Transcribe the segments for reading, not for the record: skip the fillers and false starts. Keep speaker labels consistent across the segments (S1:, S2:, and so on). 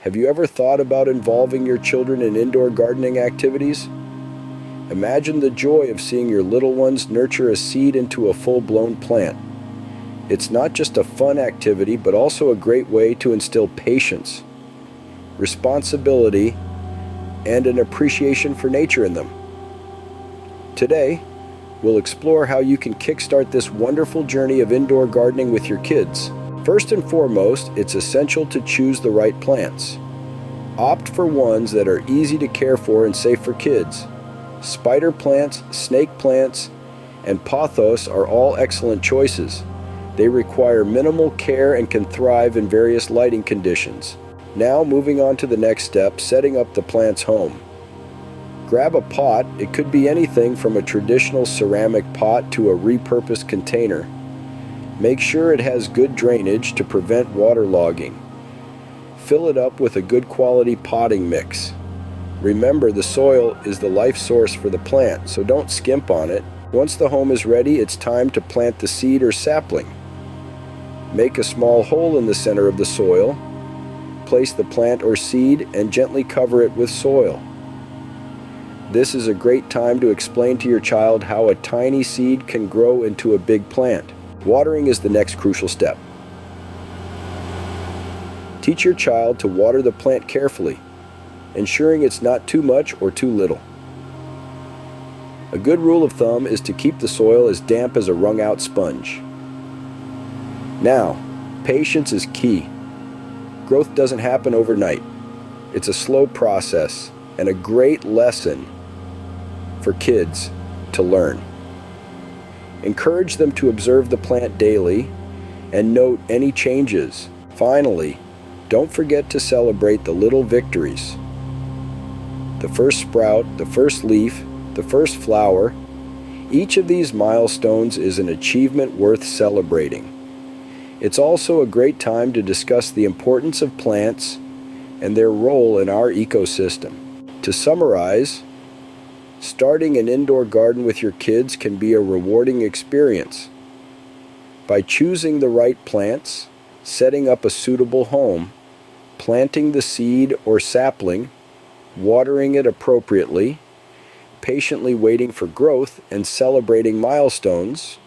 S1: Have you ever thought about involving your children in indoor gardening activities? Imagine the joy of seeing your little ones nurture a seed into a full-blown plant. It's not just a fun activity, but also a great way to instill patience, responsibility, and an appreciation for nature in them. Today, we'll explore how you can kickstart this wonderful journey of indoor gardening with your kids. First and foremost, it's essential to choose the right plants. Opt for ones that are easy to care for and safe for kids. Spider plants, snake plants, and pothos are all excellent choices. They require minimal care and can thrive in various lighting conditions. Now, moving on to the next step, setting up the plant's home. Grab a pot. It could be anything from a traditional ceramic pot to a repurposed container. Make sure it has good drainage to prevent waterlogging. Fill it up with a good quality potting mix. Remember, the soil is the life source for the plant, so don't skimp on it. Once the home is ready, it's time to plant the seed or sapling. Make a small hole in the center of the soil. Place the plant or seed and gently cover it with soil. This is a great time to explain to your child how a tiny seed can grow into a big plant. Watering is the next crucial step. Teach your child to water the plant carefully, ensuring it's not too much or too little. A good rule of thumb is to keep the soil as damp as a wrung-out sponge. Now, patience is key. Growth doesn't happen overnight. It's a slow process and a great lesson for kids to learn. Encourage them to observe the plant daily and note any changes. Finally, don't forget to celebrate the little victories. The first sprout, the first leaf, the first flower. Each of these milestones is an achievement worth celebrating. It's also a great time to discuss the importance of plants and their role in our ecosystem. To summarize, starting an indoor garden with your kids can be a rewarding experience. By choosing the right plants, setting up a suitable home, planting the seed or sapling, watering it appropriately, patiently waiting for growth, and celebrating milestones,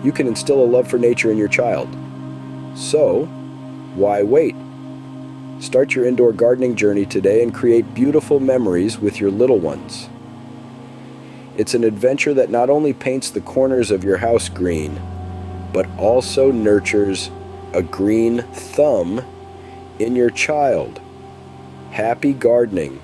S1: you can instill a love for nature in your child. So, why wait? Start your indoor gardening journey today and create beautiful memories with your little ones. It's an adventure that not only paints the corners of your house green, but also nurtures a green thumb in your child. Happy gardening.